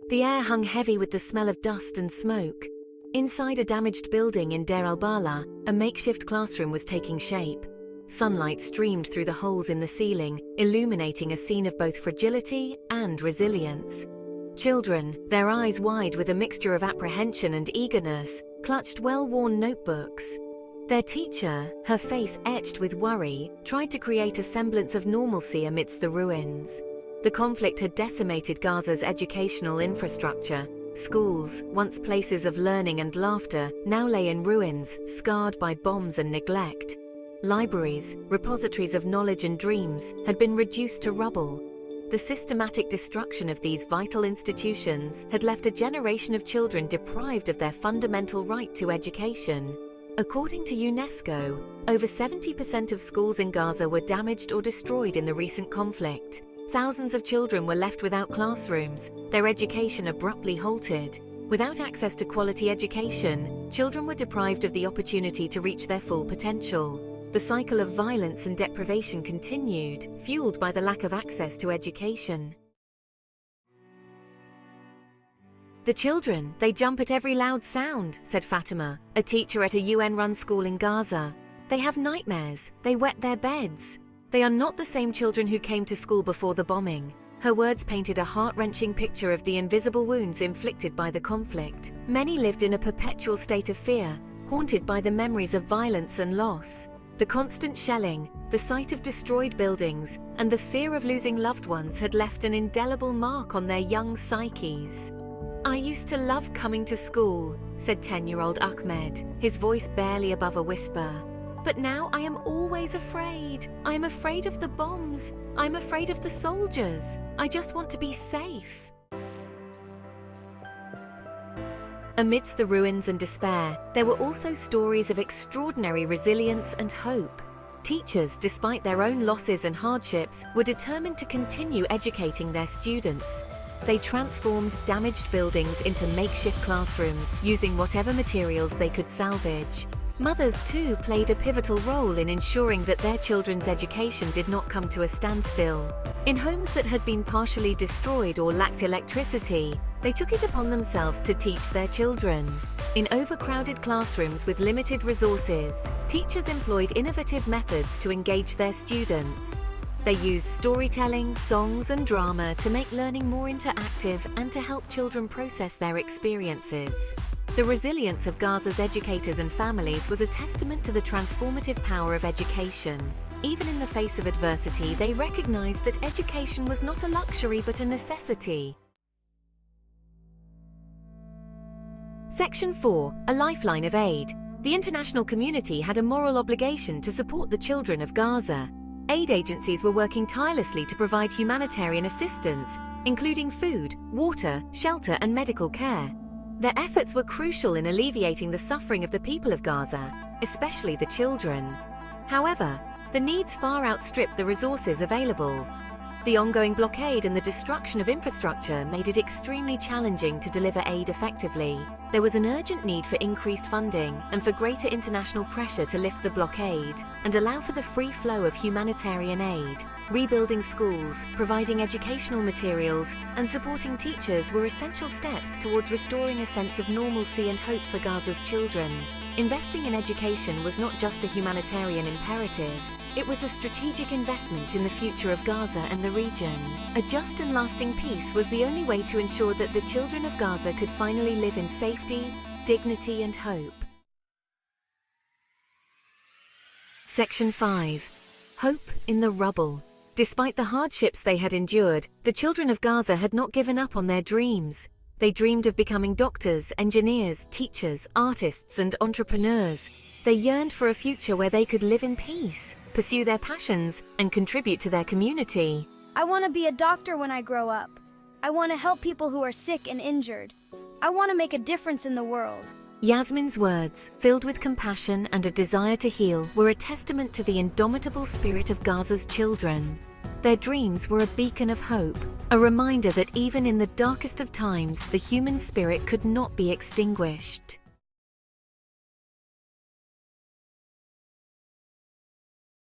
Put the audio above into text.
The air hung heavy with the smell of dust and smoke. Inside a damaged building in Deir al-Bala, a makeshift classroom was taking shape. Sunlight streamed through the holes in the ceiling, illuminating a scene of both fragility and resilience. Children, their eyes wide with a mixture of apprehension and eagerness, clutched well-worn notebooks. Their teacher, her face etched with worry, tried to create a semblance of normalcy amidst the ruins. The conflict had decimated Gaza's educational infrastructure. Schools, once places of learning and laughter, now lay in ruins, scarred by bombs and neglect. Libraries, repositories of knowledge and dreams, had been reduced to rubble. The systematic destruction of these vital institutions had left a generation of children deprived of their fundamental right to education. According to UNESCO, over 70% of schools in Gaza were damaged or destroyed in the recent conflict. Thousands of children were left without classrooms, their education abruptly halted. Without access to quality education, children were deprived of the opportunity to reach their full potential. The cycle of violence and deprivation continued, fueled by the lack of access to education. "The children, they jump at every loud sound," said Fatima, a teacher at a UN-run school in Gaza. "They have nightmares, they wet their beds. They are not the same children who came to school before the bombing." Her words painted a heart-wrenching picture of the invisible wounds inflicted by the conflict. Many lived in a perpetual state of fear, haunted by the memories of violence and loss. The constant shelling, the sight of destroyed buildings, and the fear of losing loved ones had left an indelible mark on their young psyches. "I used to love coming to school," said 10-year-old Ahmed, his voice barely above a whisper. "But now I am always afraid. I am afraid of the bombs. I'm afraid of the soldiers. I just want to be safe." Amidst the ruins and despair, there were also stories of extraordinary resilience and hope. Teachers, despite their own losses and hardships, were determined to continue educating their students. They transformed damaged buildings into makeshift classrooms, using whatever materials they could salvage. Mothers, too, played a pivotal role in ensuring that their children's education did not come to a standstill. In homes that had been partially destroyed or lacked electricity, they took it upon themselves to teach their children. In overcrowded classrooms with limited resources, teachers employed innovative methods to engage their students. They used storytelling, songs, and drama to make learning more interactive and to help children process their experiences. The resilience of Gaza's educators and families was a testament to the transformative power of education. Even in the face of adversity, they recognized that education was not a luxury but a necessity. Section 4. A lifeline of aid. The international community had a moral obligation to support the children of Gaza. Aid agencies were working tirelessly to provide humanitarian assistance, including food, water, shelter, and medical care. Their efforts were crucial in alleviating the suffering of the people of Gaza, especially the children. However, the needs far outstripped the resources available. The ongoing blockade and the destruction of infrastructure made it extremely challenging to deliver aid effectively. There was an urgent need for increased funding and for greater international pressure to lift the blockade and allow for the free flow of humanitarian aid. Rebuilding schools, providing educational materials, and supporting teachers were essential steps towards restoring a sense of normalcy and hope for Gaza's children. Investing in education was not just a humanitarian imperative, it was a strategic investment in the future of Gaza and the region. A just and lasting peace was the only way to ensure that the children of Gaza could finally live in safety, dignity, and hope. Section 5. Hope in the rubble. Despite the hardships they had endured, the children of Gaza had not given up on their dreams. They dreamed of becoming doctors, engineers, teachers, artists, and entrepreneurs. They yearned for a future where they could live in peace, pursue their passions, and contribute to their community. "I want to be a doctor when I grow up. I want to help people who are sick and injured. I want to make a difference in the world." Yasmin's words, filled with compassion and a desire to heal, were a testament to the indomitable spirit of Gaza's children. Their dreams were a beacon of hope, a reminder that even in the darkest of times, the human spirit could not be extinguished.